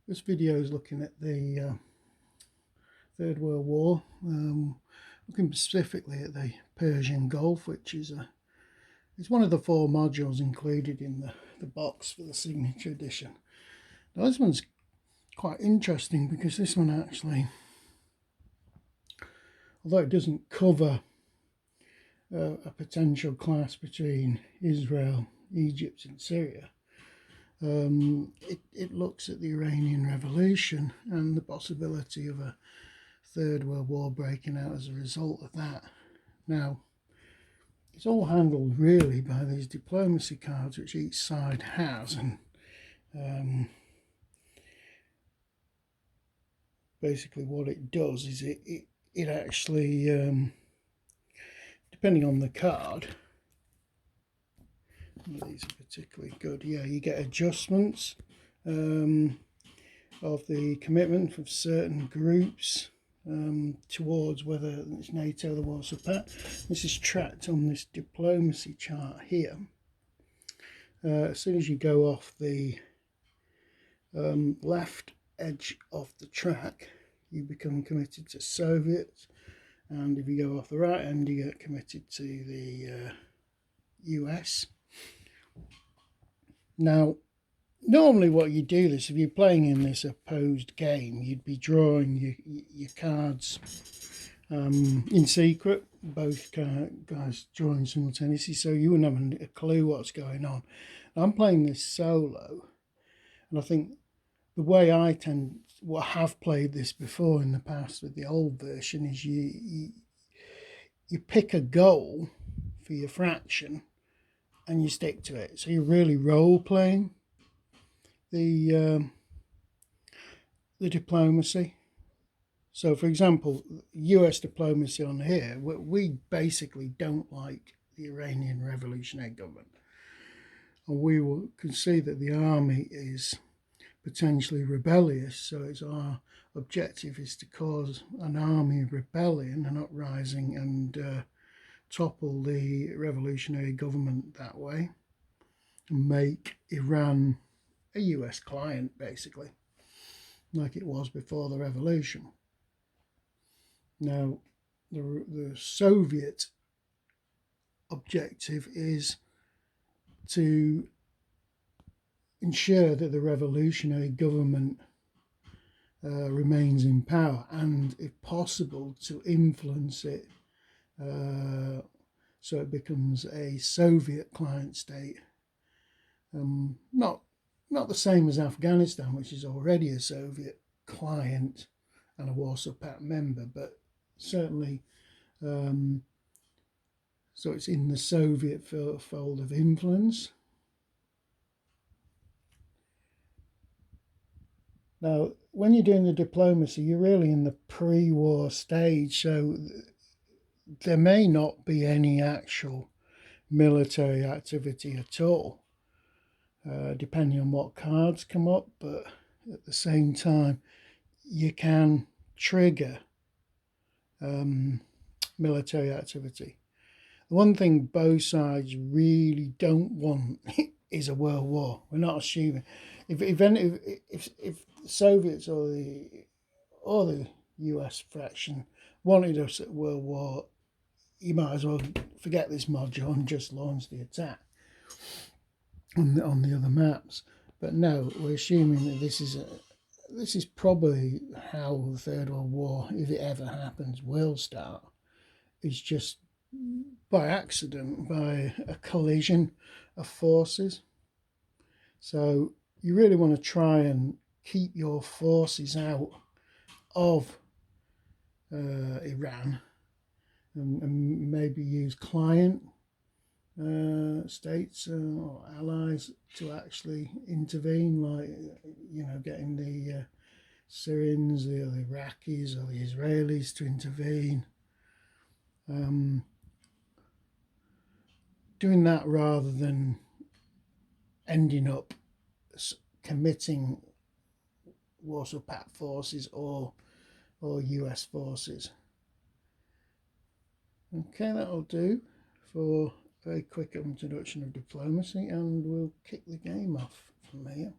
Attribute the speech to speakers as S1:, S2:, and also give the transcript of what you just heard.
S1: This video is looking at the Third World War, looking specifically at the Persian Gulf, which is it's one of the 4 modules included in the box for the Signature Edition. Now this one's quite interesting because this one actually, although it doesn't cover a potential clash between Israel, Egypt and Syria, it looks at the Iranian Revolution and the possibility of a Third World War breaking out as a result of that. Now, it's all handled really by these diplomacy cards which each side has, and basically what it does is it actually, depending on the card, these are particularly good. Yeah, you get adjustments of the commitment of certain groups towards whether it's NATO or the Warsaw Pact. This is tracked on this diplomacy chart here. As soon as you go off the left edge of the track, you become committed to Soviets, and if you go off the right end, you get committed to the US. Now, normally what you do this, if you're playing in this opposed game, you'd be drawing your cards in secret, both guys drawing simultaneously, so you wouldn't have a clue what's going on. I'm playing this solo, and I think the way I have played this before in the past with the old version is you pick a goal for your fraction and you stick to it. So you're really role playing the diplomacy. So for example, US diplomacy on here, we basically don't like the Iranian revolutionary government, and we can see that the army is potentially rebellious, so it's our objective is to cause an army rebellion, an uprising, and topple the revolutionary government that way and make Iran a US client, basically, like it was before the revolution. Now, the Soviet objective is to ensure that the revolutionary government remains in power, and if possible to influence it so it becomes a Soviet client state. Not the same as Afghanistan, which is already a Soviet client and a Warsaw Pact member, but certainly so it's in the Soviet fold of influence. Now, when you're doing the diplomacy, you're really in the pre-war stage, so there may not be any actual military activity at all, depending on what cards come up, but at the same time, you can trigger military activity. The one thing both sides really don't want is a world war. We're not assuming. If the Soviets or the US fraction wanted us at world war, you might as well forget this module and just launch the attack on the other maps. But no, we're assuming that this is probably how the Third World War, if it ever happens, will start. It's just by accident, by a collision of forces. So you really want to try and keep your forces out of Iran, and maybe use client states or allies to actually intervene, like, you know, getting the Syrians, the Iraqis or the Israelis to intervene. Doing that rather than ending up committing Warsaw Pact forces or US forces. Okay, that'll do for a very quick introduction of diplomacy, and we'll kick the game off from here.